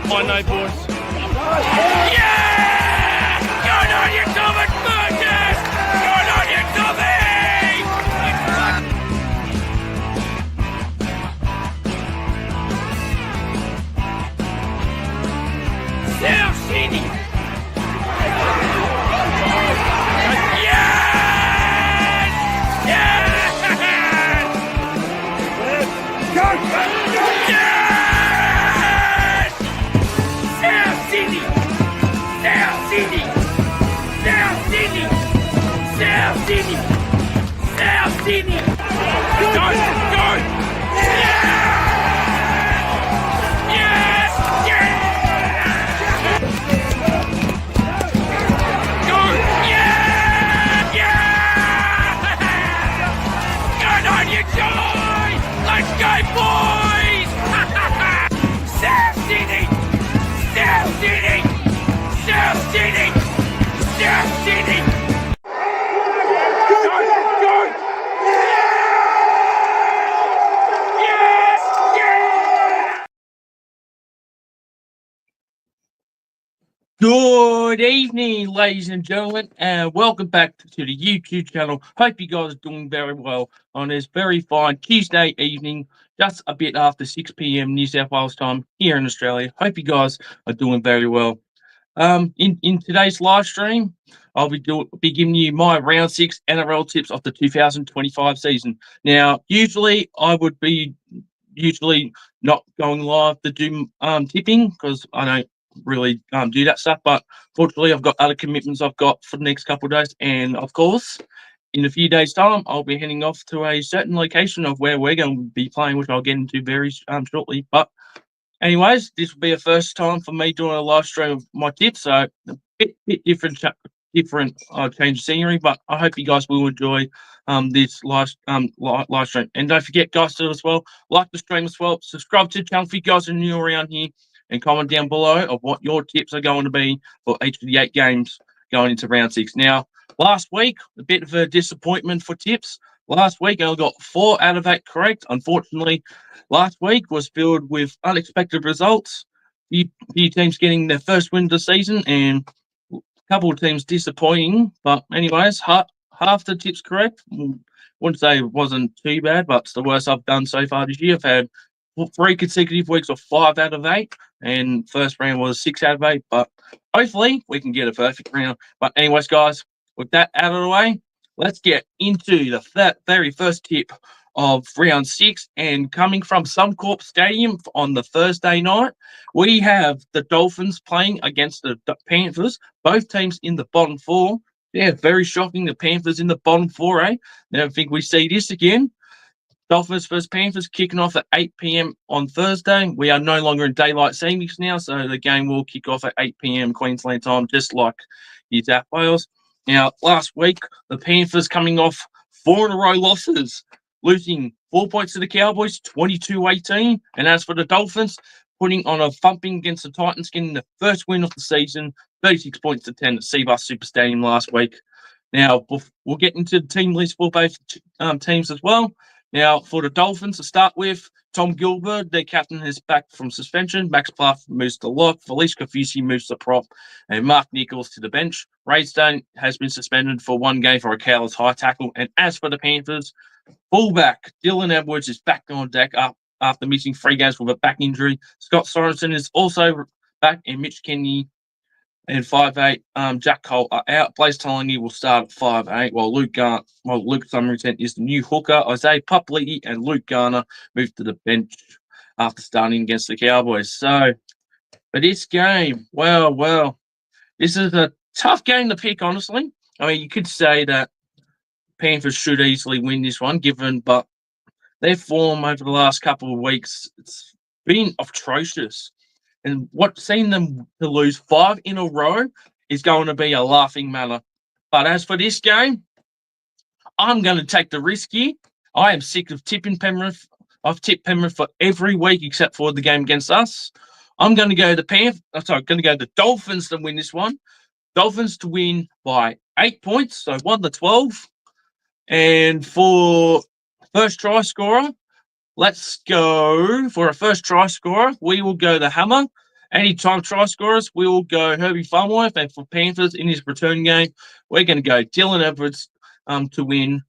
my no, boys. Yeah! Good on you, Thomas Burgess! Good on you, Tommy! South Sydney! Yes! Yes! Go! Yes! South Sydney! South Sydney! South Sydney! South Sydney! South Sydney! Go! Go! Yes! Yes! Yes! Go! Yeah! Yeah! Good on you, Joy! Let's go, boys! South Sydney! South Sydney! South Sydney! South Sydney! Go! Go! Yes! Yes! Good evening, ladies and gentlemen, and welcome back to the YouTube channel. Hope you guys are doing very well on this very fine Tuesday evening, just a bit after 6 p.m. New South Wales time here in Australia. Hope you guys are doing very well. In today's live stream, I'll be giving you my round 6 NRL tips of the 2025 season. Now, usually I would be not going live to do tipping because I don't really do that stuff, but fortunately I've got other commitments I've got for the next couple of days, and of course in a few days time I'll be heading off to a certain location of where we're going to be playing, which I'll get into very shortly. But anyways, this will be a first time for me doing a live stream of my tips, so a bit different change of scenery, but I hope you guys will enjoy this live stream. And don't forget, guys, to as well, like the stream as well, subscribe to the channel if you guys are new around here, and comment down below of what your tips are going to be for each of the 8 games going into round 6. Now, last week, a bit of a disappointment for tips. Last week, I got 4 out of 8 correct. Unfortunately, last week was filled with unexpected results. Few teams getting their first win of the season, and a couple of teams disappointing. But anyways, half the tips correct. Wouldn't say it wasn't too bad, but it's the worst I've done so far this year. I've had 3 consecutive weeks of 5 out of 8, and first round was 6 out of 8, but hopefully we can get a perfect round. But anyways, guys, with that out of the way, let's get into the very first tip of round 6. And coming from Suncorp Stadium on the Thursday night, we have the Dolphins playing against the Panthers, both teams in the bottom 4. Yeah, very shocking, the Panthers in the bottom 4, eh? Never think we see this again. Dolphins versus Panthers kicking off at 8 p.m. on Thursday. We are no longer in daylight savings now, so the game will kick off at 8 p.m. Queensland time, just like New South Wales. Now, last week, the Panthers coming off 4 in a row losses, losing 4 points to the Cowboys, 22-18. And as for the Dolphins, putting on a thumping against the Titans, getting the first win of the season, 36 points to 10 at Seabus Super Stadium last week. Now, we'll get into the team list for both teams as well. Now, for the Dolphins to start with, Tom Gilbert, their captain, is back from suspension. Max Pluff moves to lock. Felice Kafusi moves to prop. And Mark Nichols to the bench. Raystone has been suspended for 1 game for a careless high tackle. And as for the Panthers, fullback Dylan Edwards is back on deck after missing 3 games with a back injury. Scott Sorensen is also back, and Mitch Kennedy and 5'8", Jack Cole are out. Blaze Tolini will start at 5'8", while Luke Summerton is the new hooker. Isaiah Papali'i and Luke Garner moved to the bench after starting against the Cowboys. So, for this game, well, this is a tough game to pick, honestly. I mean, you could say that Panthers should easily win this one, but their form over the last couple of weeks, it's been atrocious. And seeing them to lose 5 in a row is going to be a laughing matter. But as for this game, I'm going to take the risk here. I am sick of tipping Penrith. I've tipped Penrith for every week except for the game against us. I'm going to go the Dolphins to win this one. Dolphins to win by 8 points, so 1-12. And for first try scorer, let's go for a first try scorer. We will go the Hammer. Anytime try scorers, we will go Herbie Farmworth, and for Panthers in his return game, we're going to go Dylan Edwards to win.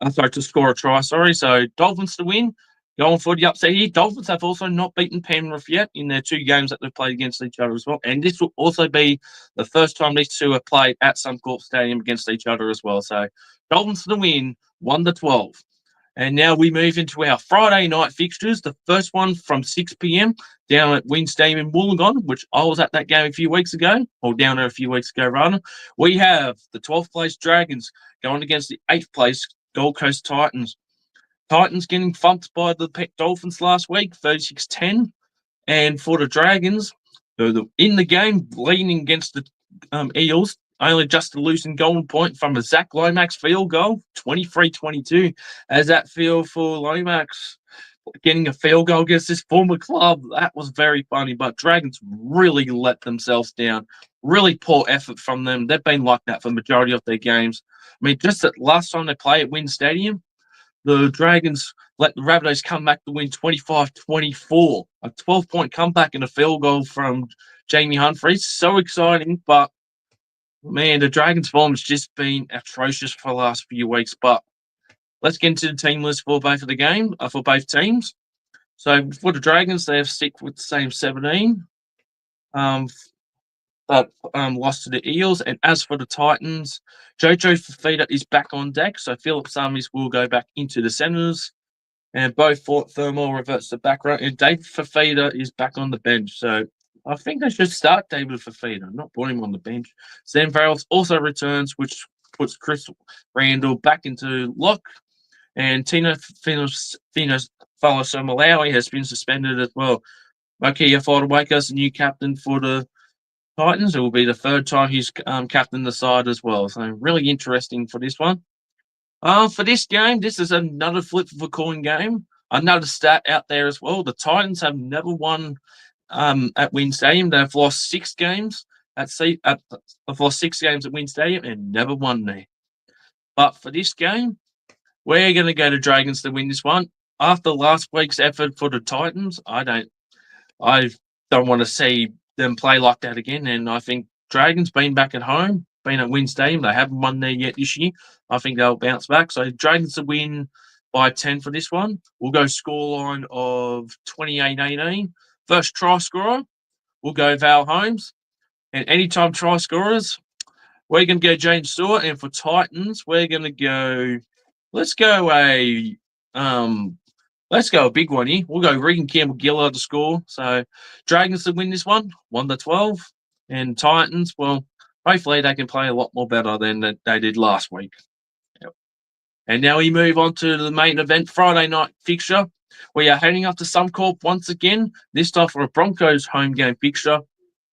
To score a try. So Dolphins to win. Going for the upset here. Dolphins have also not beaten Penrith yet in their 2 games that they've played against each other as well. And this will also be the first time these two have played at Suncorp Stadium against each other as well. So Dolphins to win, 1-12. And now we move into our Friday night fixtures. The first one from 6 p.m. down at Wynn Stadium in Wollongong, which I was at that game a few weeks ago, or down there a few weeks ago, rather. We have the 12th place Dragons going against the 8th place Gold Coast Titans. Titans getting thumped by the Dolphins last week, 36-10. And for the Dragons, in the game, leaning against the Eels, only just a losing golden point from a Zach Lomax field goal, 23-22. As that field for Lomax getting a field goal against this former club, that was very funny. But Dragons really let themselves down. Really poor effort from them. They've been like that for the majority of their games. I mean, just that last time they played at Wynn Stadium, the Dragons let the Rabbitohs come back to win 25-24. A 12-point comeback and a field goal from Jamie Humphries. So exciting, but man, the Dragons' form has just been atrocious for the last few weeks. But let's get into the team list for both of the game, for both teams. So for the Dragons, they have stick with the same 17. But lost to the Eels. And as for the Titans, Jojo Fafita is back on deck. So Philip Summers will go back into the centres. And both Fort Thermal reverts to back row. And David Fafita is back on the bench. So I think they should start David Fafita, not put him on the bench. Sam Farrell also returns, which puts Chris Randall back into lock. And Tino Faloso-Malawi has been suspended as well. Makia Fodawaker's the new captain for the Titans. It will be the 3rd time he's captained the side as well. So really interesting for this one. For this game, this is another flip of a coin game. Another stat out there as well. The Titans have never won at Wynn Stadium. They've lost 6 games they've lost 6 games at Wynn Stadium and never won there. But for this game, we're going to go to Dragons to win this one. After last week's effort for the Titans, I don't want to see them play like that again. And I think Dragons being back at home, being at Wynn Stadium, they haven't won there yet this year. I think they'll bounce back. So Dragons to win by 10 for this one. We'll go scoreline of 28-18. First try scorer, we'll go Val Holmes. And anytime try scorers, we're going to go James Stewart. And for Titans, we're going to go, let's go a big one here. We'll go Regan Campbell-Gillard to score. So Dragons to win this one, 1-12. And Titans, well, hopefully they can play a lot more better than they did last week. Yep. And now we move on to the main event, Friday night fixture. We are heading up to Suncorp once again, this time for a Broncos home game fixture.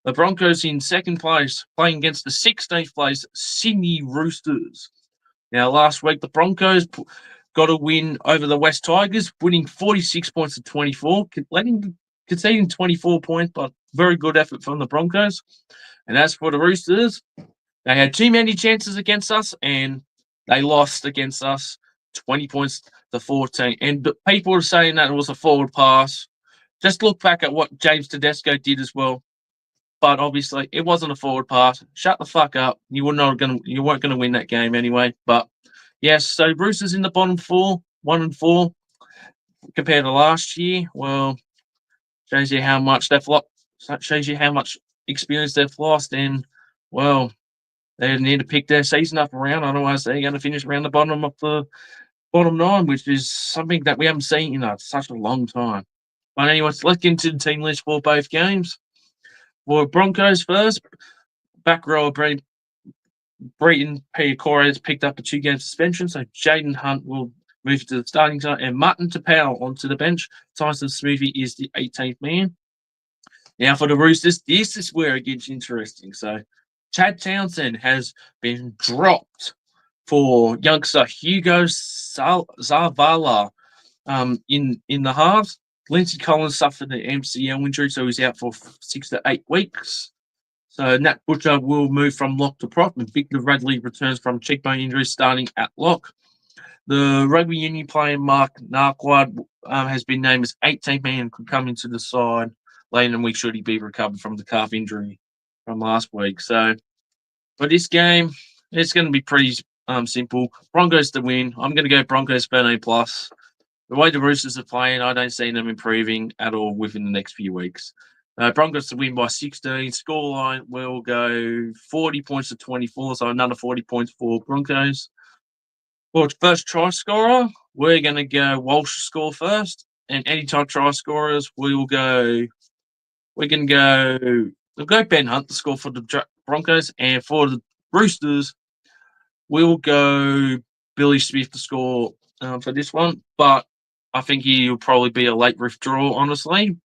The Broncos in 2nd place, playing against the 16th place Sydney Roosters. Now, last week, the Broncos got a win over the West Tigers, winning 46 points to 24, conceding 24 points, but very good effort from the Broncos. And as for the Roosters, they had too many chances against us, and they lost against us 20 points to 14. And people are saying that it was a forward pass. Just look back at what James Tedesco did as well. But obviously, it wasn't a forward pass. Shut the fuck up. You weren't going to win that game anyway. But yes, so Roosters in the bottom 4, 1-4, compared to last year. Well, shows you how much they've lost. Shows you how much experience they've lost, and well, they need to pick their season up around. Otherwise, they're going to finish around the bottom of the bottom 9, which is something that we haven't seen in such a long time. But anyways, let's get into the team list for both games. For Broncos first, back row Breton Piacora has picked up a 2-game suspension, so Jaden Hunt will move to the starting side, and Martin Tapau onto the bench. Tyson Smoothy is the 18th man. Now for the Roosters, this is where it gets interesting. So Chad Townsend has been dropped for youngster Hugo Zavala in the halves. Lindsay Collins suffered an MCL injury, so he's out for 6 to 8 weeks. So Nat Butcher will move from lock to prop, and Victor Radley returns from cheekbone injury starting at lock. The rugby union player Mark Narquad has been named as 18th man and could come into the side. later in the week should he be recovered from the calf injury from last week. So for this game, it's going to be pretty simple. Broncos to win. I'm going to go Broncos 13+. The way the Roosters are playing, I don't see them improving at all within the next few weeks. Broncos to win by 16. Scoreline will go 40 points to 24, so another 40 points for Broncos. For first try scorer, we're going to go Walsh score first, and anytime try scorers, we'll go Ben Hunt to score for the Broncos, and for the Roosters, we'll go Billy Smith to score for this one, but I think he'll probably be a late withdrawal, honestly.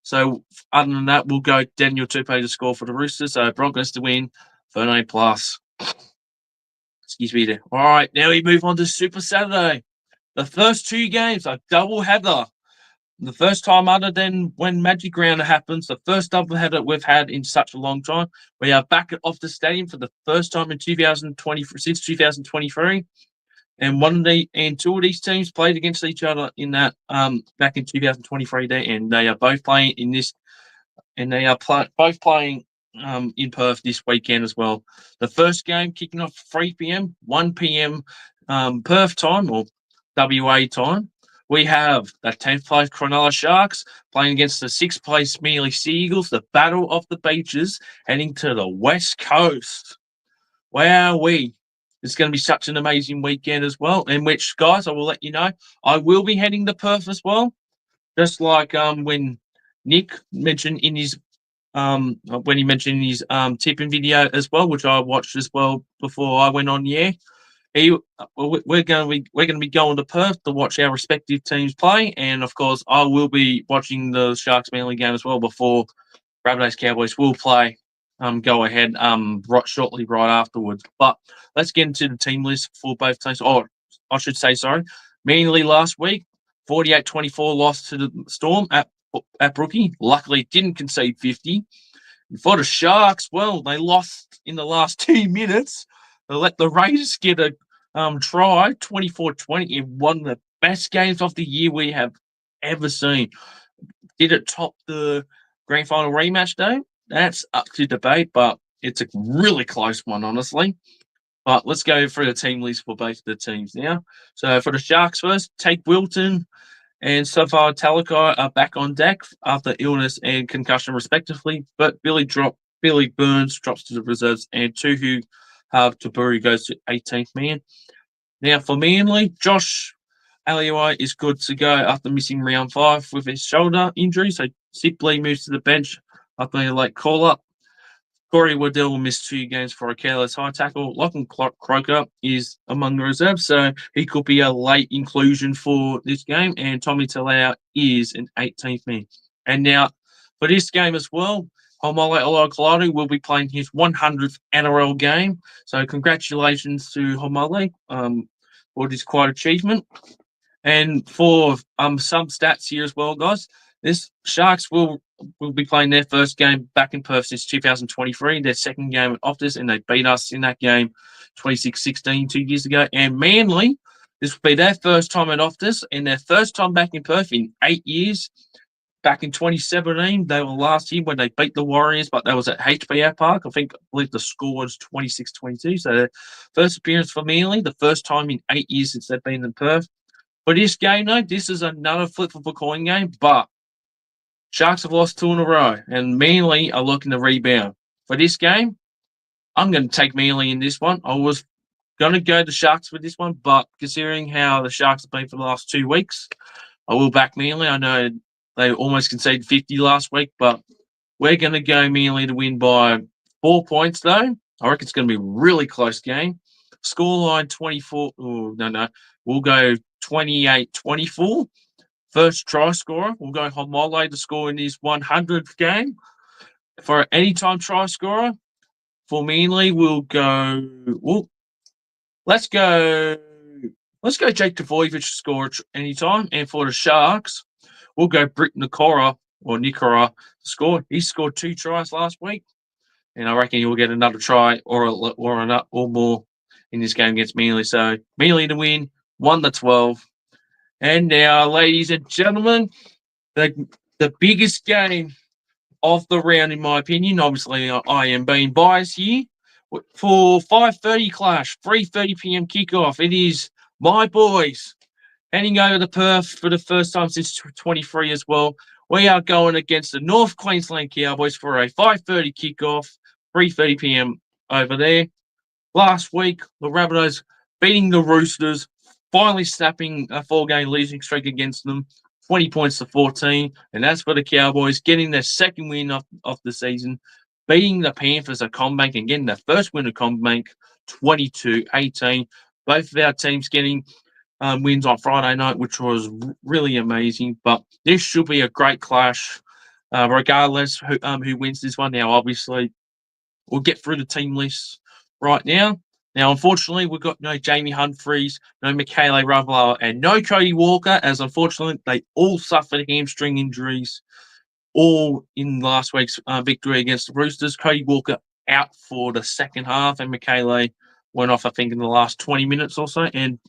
So other than that, we'll go Daniel Tupou to score for the Roosters. So Broncos to win, 13+. Excuse me there. All right, now we move on to Super Saturday. The first two games are double header. The first time other than when Magic Round happens, the first double header we've had in such a long time. We are back at Optus Stadium for the first time in 2020 since 2023. And two of these teams played against each other in that back in 2023 day, and they are both playing in this, and they are both playing in Perth this weekend as well. The first game kicking off 3 p.m., 1 p.m. Perth time or WA time. We have the 10th place Cronulla Sharks playing against the 6th place Manly Sea Eagles, the Battle of the Beaches, heading to the West Coast. Wowee. It's going to be such an amazing weekend as well, in which, guys, I will let you know, I will be heading to Perth as well, just like when Nick mentioned in his tipping video as well, which I watched as well before I went on the air. We're going to be going to Perth to watch our respective teams play, and of course, I will be watching the Sharks Manly game as well before Rabbitohs Cowboys will play. Go ahead shortly right afterwards. But let's get into the team list for both teams. Oh, I should say, sorry. Manly last week, 48-24 loss to the Storm at Brookie. Luckily, didn't concede 50. And for the Sharks, well, they lost in the last 2 minutes. They let the Raiders get a try, 24-20, in one of the best games of the year we have ever seen. Did it top the grand final rematch, though? That's up to debate, but it's a really close one, honestly. But let's go through the team list for both of the teams now. So for the Sharks first, Tate Wilton and Safar Talakai are back on deck after illness and concussion, respectively. But Billy Burns drops to the reserves, and Tuhu Taburi goes to 18th man. Now for Manly, Josh Alioi is good to go after missing round 5 with his shoulder injury. So Sipley moves to the bench after a late call-up. Corey Waddell will miss 2 games for a careless high tackle. Lachlan Croker is among the reserves, so he could be a late inclusion for this game. And Tommy Talau is an 18th man. And now for this game as well, Homole Olokoladu will be playing his 100th NRL game. So congratulations to Homole for this quite achievement. And for some stats here as well, guys, this Sharks will be playing their first game back in Perth since 2023, their second game at Optus, and they beat us in that game 26-16 2 years ago. And Manly, this will be their first time at Optus and their first time back in Perth in 8 years. Back in 2017, they were last year when they beat the Warriors, but that was at HBA Park. I believe the score was 26-22. So their first appearance for Manly, the first time in 8 years since they've been in Perth. For this game, though, this is another flip of a coin game, but Sharks have lost 2 in a row, and Manly are looking to rebound. For this game, I'm going to take Manly in this one. I was going to go the Sharks with this one, but considering how the Sharks have been for the last 2 weeks, I will back Manly. I know they almost conceded 50 last week, but we're going to go Manly to win by 4 points, though. I reckon it's going to be a really close game. Scoreline 24. Oh, no. We'll go 28-24. First try scorer, we'll go Homole to score in his 100th game. For an anytime try scorer, for Manly, we'll go. Let's go Jake Tavoyevich to score anytime. And for the Sharks, we'll go Britt Nikora to score. He scored 2 tries last week, and I reckon he will get another try or more in this game against Manly. So Manly to win, 1-12. And now, ladies and gentlemen, the biggest game of the round, in my opinion. Obviously, I am being biased here. For 5:30 clash, 3:30 p.m. kickoff, it is my boys heading over to Perth for the first time since 23 as well. We are going against the North Queensland Cowboys for a 5:30 kickoff, 3:30 p.m. over there. Last week, the Rabbitohs beating the Roosters, finally snapping a 4-game losing streak against them, 20 points to 14. And that's for the Cowboys, getting their second win of the season, beating the Panthers at CommBank and getting their first win at CommBank, 22-18. Both of our teams getting wins on Friday night, which was really amazing. But this should be a great clash, regardless who wins this one. Now, obviously, we'll get through the team list right now. Now, unfortunately, we've got no Jamie Humphries, no Michaela Ravalawa, and no Cody Walker, as unfortunately they all suffered hamstring injuries, all in last week's victory against the Roosters. Cody Walker out for the second half, and Michaela went off, I think, in the last 20 minutes or so. And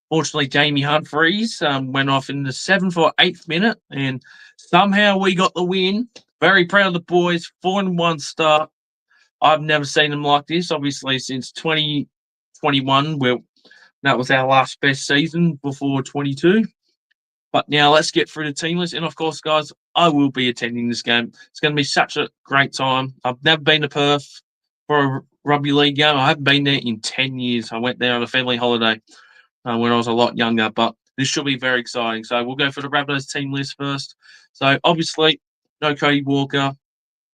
fortunately, Jamie Humphries went off in the 7th or 8th minute, and somehow we got the win. Very proud of the boys. 4-1 start. I've never seen them like this, obviously, since 2021. That was our last best season before 22. But now let's get through the team list. And, of course, guys, I will be attending this game. It's going to be such a great time. I've never been to Perth for a rugby league game. I haven't been there in 10 years. I went there on a family holiday when I was a lot younger. But this should be very exciting. So we'll go for the Rabbitohs team list first. So, obviously, no Cody Walker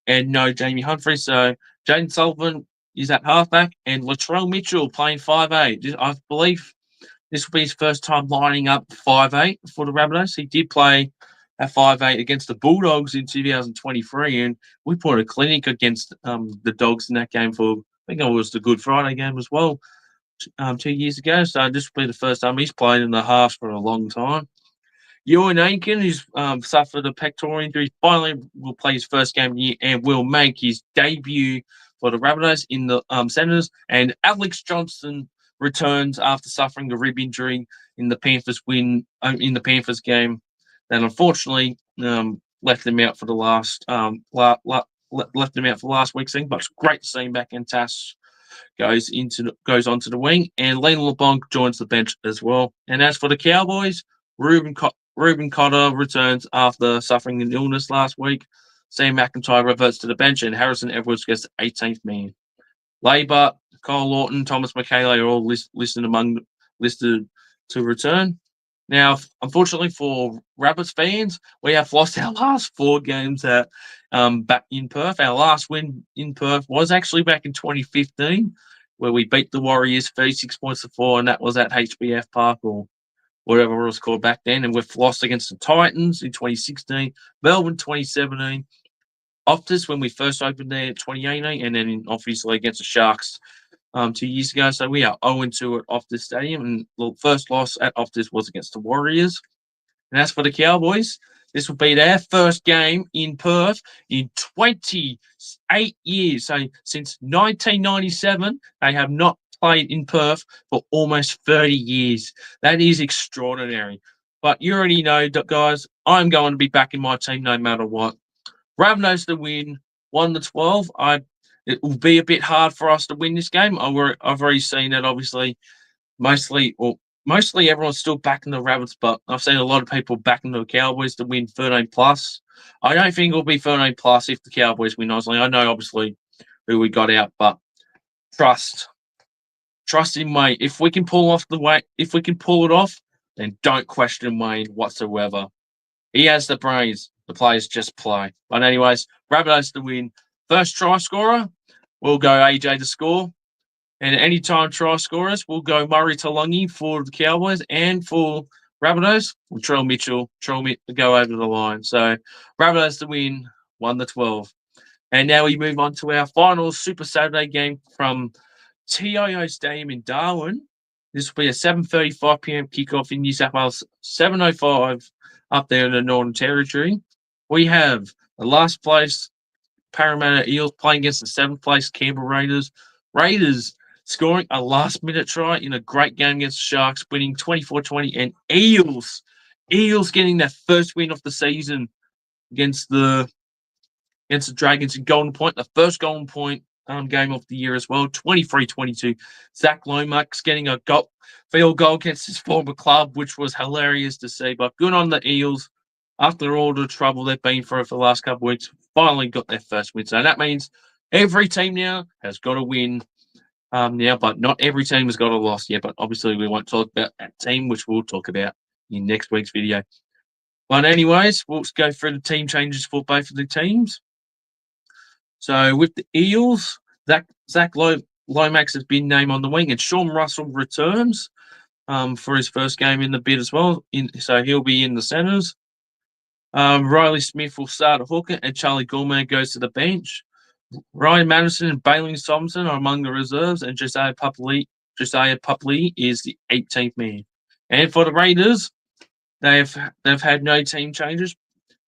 and no Jamie Humphries. So, Jaden Sullivan is at halfback, and Latrell Mitchell playing 5'8". I believe this will be his first time lining up 5'8" for the Rabbitohs. He did play at 5'8" against the Bulldogs in 2023, and we put a clinic against the Dogs in that game for, I think it was the Good Friday game as well, 2 years ago. So this will be the first time he's played in the halves for a long time. Ewan Aiken, who's suffered a pectoral injury, finally will play his first game of the year and will make his debut for the Rabbitohs in the Senators. And Alex Johnson returns after suffering a rib injury in the Panthers win in the Panthers game. That unfortunately left him out for the last left him out for last week's thing. But it's great to see him back, and Tass goes onto the wing, and Liam LeBlanc joins the bench as well. And as for the Cowboys, Ruben Cotter returns after suffering an illness last week. Sam McIntyre reverts to the bench, and Harrison Edwards gets the 18th man. Labour, Kyle Lawton, Thomas Michaela are all listed to return. Now, unfortunately for Rabbits fans, we have lost our last 4 games back in Perth. Our last win in Perth was actually back in 2015, where we beat the Warriors 36 points to 4, and that was at HBF Park, or whatever it was called back then. And we've lost against the Titans in 2016, Melbourne 2017, Optus when we first opened there in 2018, and then obviously against the Sharks 2 years ago. So we are 0-2 at Optus Stadium, and the first loss at Optus was against the Warriors. And as for the Cowboys, this will be their first game in Perth in 28 years. So since 1997, they have not played in Perth for almost 30 years. That is extraordinary. But you already know, guys, I'm going to be backing my team no matter what. Rabbitohs to win 1-12. It will be a bit hard for us to win this game. I've already seen that, obviously. Mostly everyone's still backing the Rabbits, but I've seen a lot of people backing the Cowboys to win 13+. I don't think it'll be 13+ if the Cowboys win, honestly. I know, obviously, who we got out, but trust in Wayne. If we can pull it off, then don't question Wayne whatsoever. He has the brains. The players just play. But anyways, Rabbitohs to win. First try scorer, we'll go AJ to score. And anytime try scorers, we'll go Murray Taulagi for the Cowboys, and for Rabbitohs, Latrell Mitchell go over the line. So Rabbitohs to win 1-12. And now we move on to our final Super Saturday game from TIO Stadium in Darwin. This will be a 7:35 p.m. kickoff in New South Wales, 7:05 up there in the Northern Territory. We have the last place Parramatta Eels playing against the 7th place Canberra Raiders. Raiders scoring a last-minute try in a great game against the Sharks, winning 24-20. And Eels getting their first win of the season against the against the Dragons in Golden Point, the first Golden Point game of the year as well, 23-22. Zach Lomax getting a field goal against his former club, which was hilarious to see. But good on the Eels. After all the trouble they've been through for the last couple of weeks, finally got their first win. So that means every team now has got to win now, but not every team has got a loss yet. But obviously, we won't talk about that team, which we'll talk about in next week's video. But anyways, we'll go through the team changes for both of the teams. So with the Eels, Zach Lomax has been named on the wing, and Sean Russell returns for his first game in the bid as well. So he'll be in the centres. Riley Smith will start at hooker, and Charlie Gourmet goes to the bench. Ryan Madison and Bailey Thompson are among the reserves, and Josiah Pupley is the 18th man. And for the Raiders, they've had no team changes.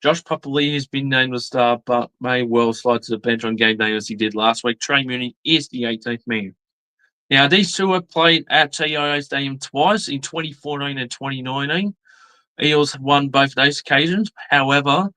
Josh Pupley has been named the star, but may well slide to the bench on game day as he did last week. Trey Mooney is the 18th man. Now, these two have played at TIO Stadium twice in 2014 and 2019. Eels have won both those occasions. However,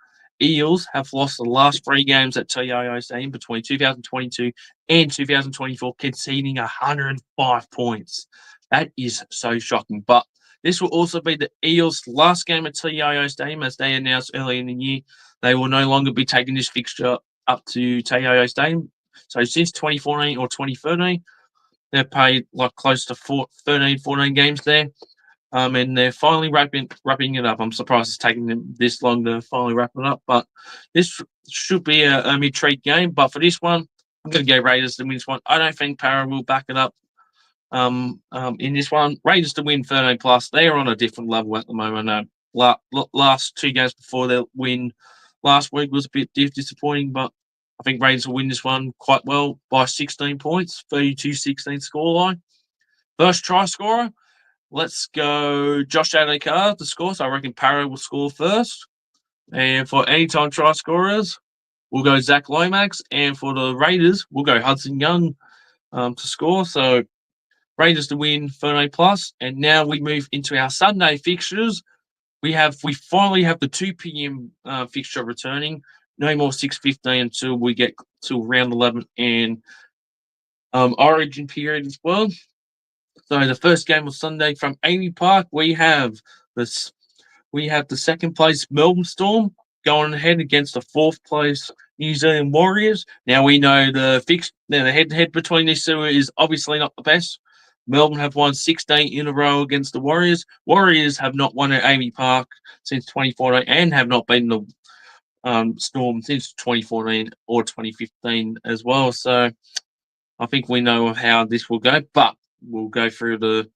Eels have lost the last 3 games at TIO Stadium between 2022 and 2024, conceding 105 points. That is so shocking. But this will also be the Eels' last game at TIO Stadium, as they announced earlier in the year. They will no longer be taking this fixture up to TIO Stadium. So since 2014 or 2013, they've played like close to 14 games there. And they're finally wrapping it up. I'm surprised it's taking them this long to finally wrap it up. But this should be a mid-treat game. But for this one, I'm going to go Raiders to win this one. I don't think Para will back it up in this one. Raiders to win 13 plus. They're on a different level at the moment. Last 2 games before their win last week was a bit disappointing, but I think Raiders will win this one quite well by 16 points, 32-16 scoreline. First try scorer, let's go Josh Adokar to score. So I reckon Para will score first. And for anytime try scorers, we'll go Zach Lomax. And for the Raiders, we'll go Hudson Young to score. So Raiders to win 13 plus. And now we move into our Sunday fixtures. We finally have the 2 p.m. Fixture returning. No more 6:15 until we get to round 11 and Origin period as well. So the first game of Sunday from Amy Park, we have the second place Melbourne Storm going ahead against the 4th place New Zealand Warriors. Now we know the head-to-head between these two is obviously not the best. Melbourne have won 16 in a row against the Warriors. Warriors have not won at Amy Park since 2014 and have not beaten the Storm since 2014 or 2015 as well. So I think we know how this will go, but we'll go through the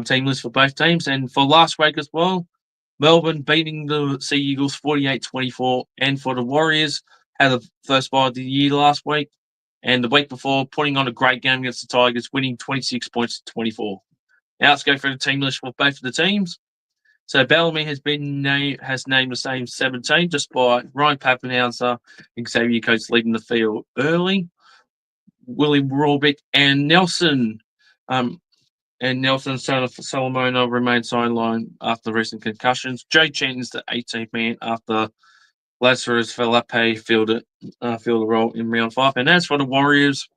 team list for both teams. And for last week as well, Melbourne beating the Sea Eagles 48-24, and for the Warriors, had the first bye of the year last week, and the week before putting on a great game against the Tigers, winning 26 points to 24. Now let's go through the team list for both of the teams. So Bellamy has named the same 17, despite Ryan Pappenhauser and Xavier Coates leading the field early. William Rawbeck and Nelson Solomona remain sidelined after recent concussions. Joe Chanton's the 18th man after Lazarus Felipe filled a role in round 5. And as for the Warriors,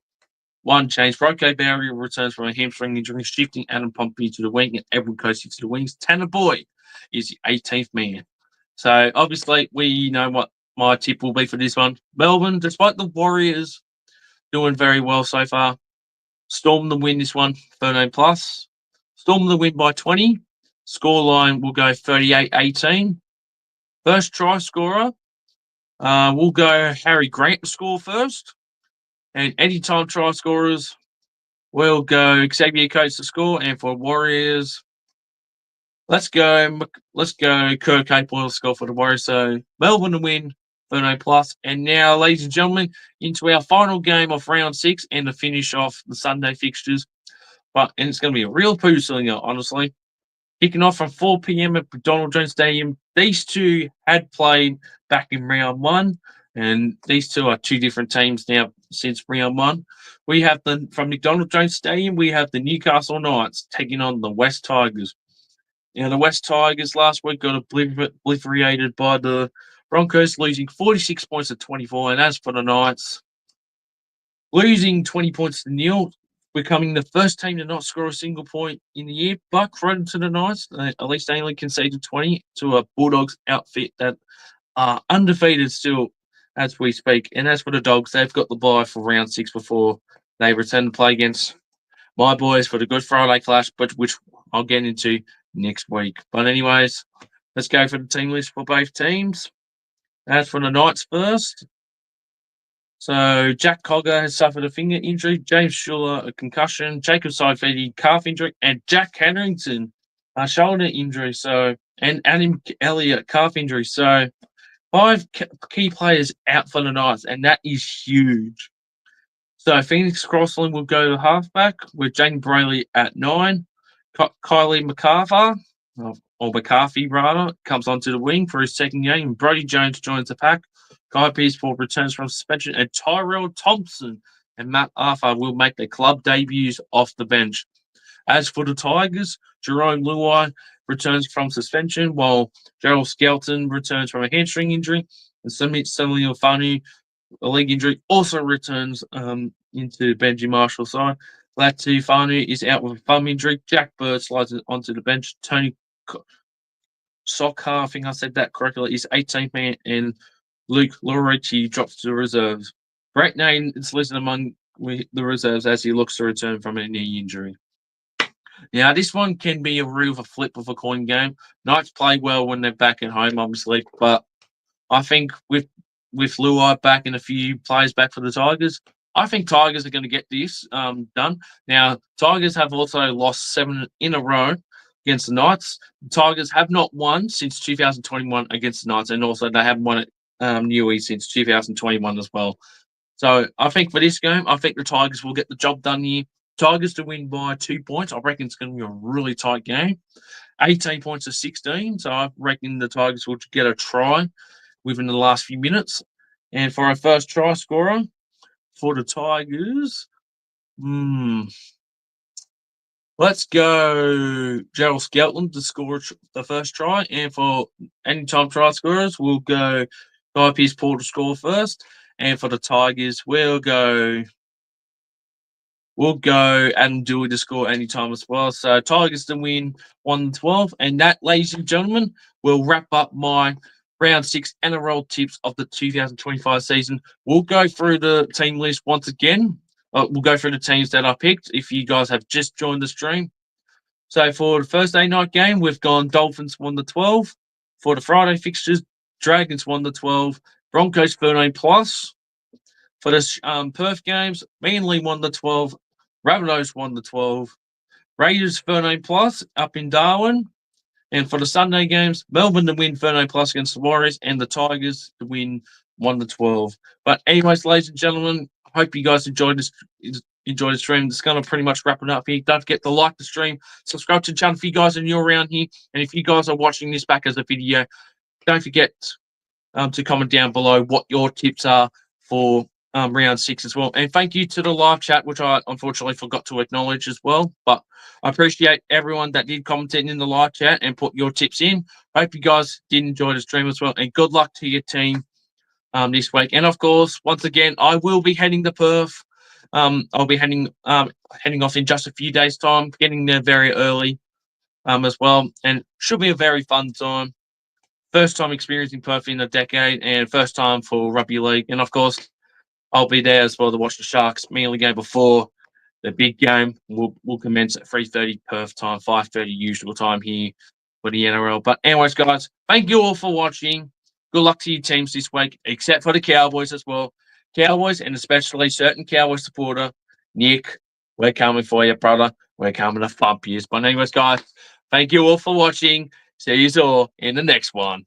one change. Rocco Barry returns from a hamstring injury, shifting Adam Pompey to the wing and Edward Coasty to the wings. Tanner Boyd is the 18th man. So obviously we know what my tip will be for this one. Melbourne, despite the Warriors doing very well so far, Storm the win this one, 13 plus. Storm the win by 20. Scoreline will go 38-18. First try scorer, we'll go Harry Grant to score first. And anytime try scorers, we'll go Xavier Coates to score. And for Warriors, let's go Kirk Capewell to score for the Warriors. So Melbourne to win, 13 plus. And now, ladies and gentlemen, into our final game of round 6 and to finish off the Sunday fixtures. And it's going to be a real poo slinger, honestly. Kicking off from 4 p.m. at McDonald Jones Stadium. These two had played back in round 1, and these two are 2 different teams now since round 1. We have from McDonald Jones Stadium, we have the Newcastle Knights taking on the West Tigers. Now, the West Tigers last week got obliterated by the Broncos losing 46 points to 24. And as for the Knights, losing 20 points to nil, becoming the first team to not score a single point in the year. But credit to the Knights, at least they only conceded 20 to a Bulldogs outfit that are undefeated still as we speak. And as for the Dogs, they've got the bye for round 6 before they return to play against my boys for the Good Friday clash, but which I'll get into next week. But anyways, let's go for the team list for both teams. As for the Knights first, so Jack Cogger has suffered a finger injury, James Schuller a concussion, Jacob Saifidi calf injury, and Jack Henrington a shoulder injury. So and Adam Elliott calf injury. So 5 key players out for the Knights, and that is huge. So Phoenix Crossland will go to halfback with Jane Brayley at 9. Kylie McCarthy, or McCarthy rather, comes onto the wing for his second game. Brody Jones joins the pack. Guy Peaceful returns from suspension, and Tyrell Thompson and Matt Arthur will make their club debuts off the bench. As for the Tigers, Jerome Luai returns from suspension, while Gerald Skelton returns from a hamstring injury, and Stanley Ofanu, a leg injury, also returns into Benji Marshall's side. Latu Fanu is out with a thumb injury. Jack Bird slides onto the bench. Tony Sokka, I think I said that correctly, is 18th man, and Luke Lorici drops to the reserves. Brett Nain is listed among the reserves as he looks to return from a knee injury. Now, this one can be a real flip of a coin game. Knights play well when they're back at home, obviously, but I think with Luai back and a few players back for the Tigers, I think Tigers are going to get this done. Now, Tigers have also lost 7 in a row against the Knights. The Tigers have not won since 2021 against the Knights, and also they haven't won it newly since 2021 as well. So I think for this game, I think the Tigers will get the job done here. Tigers to win by 2 points. I reckon it's going to be a really tight game. 18 points to 16. So I reckon the Tigers will get a try within the last few minutes. And for our first try scorer for the Tigers, let's go Gerald Skelton to score the first try. And for anytime try scorers, we'll go Guy Pearce-Paul to score first. And for the Tigers, we'll go Adam Dewey to score anytime as well. So Tigers to win 1-12. And that, ladies and gentlemen, will wrap up my round 6 NRL tips of the 2025 season. We'll go through the team list once again. We'll go through the teams that I picked if you guys have just joined the stream. So for the Thursday night game, we've gone Dolphins 1-12. For the Friday fixtures, Dragons 1-12. Broncos 13+. For the Perth games, Manly 1-12. Rabbitohs 1-12. Raiders 13+ up in Darwin. And for the Sunday games, Melbourne to win 13+ against the Warriors, and the Tigers to win 1-12. But anyways, ladies and gentlemen, I hope you guys enjoyed the stream. It's going to pretty much wrap it up here. Don't forget to like the stream, subscribe to the channel if you guys are new around here, and if you guys are watching this back as a video, don't forget to comment down below what your tips are for round 6 as well. And thank you to the live chat, which I unfortunately forgot to acknowledge as well. But I appreciate everyone that did comment in the live chat and put your tips in. Hope you guys did enjoy the stream as well. And good luck to your team this week. And of course, once again, I will be heading to Perth. I'll be heading off in just a few days' time, getting there very early as well. And should be a very fun time. First time experiencing Perth in a decade, and first time for rugby league. And of course, I'll be there as well to watch the Sharks Manly game before the big game. We'll commence at 3:30 Perth time, 5:30 usual time here for the NRL. But anyways, guys, thank you all for watching. Good luck to your teams this week, except for the Cowboys as well. Cowboys, and especially certain Cowboys supporter, Nick, we're coming for you, brother. We're coming to thump you. But anyways, guys, thank you all for watching. See you all in the next one.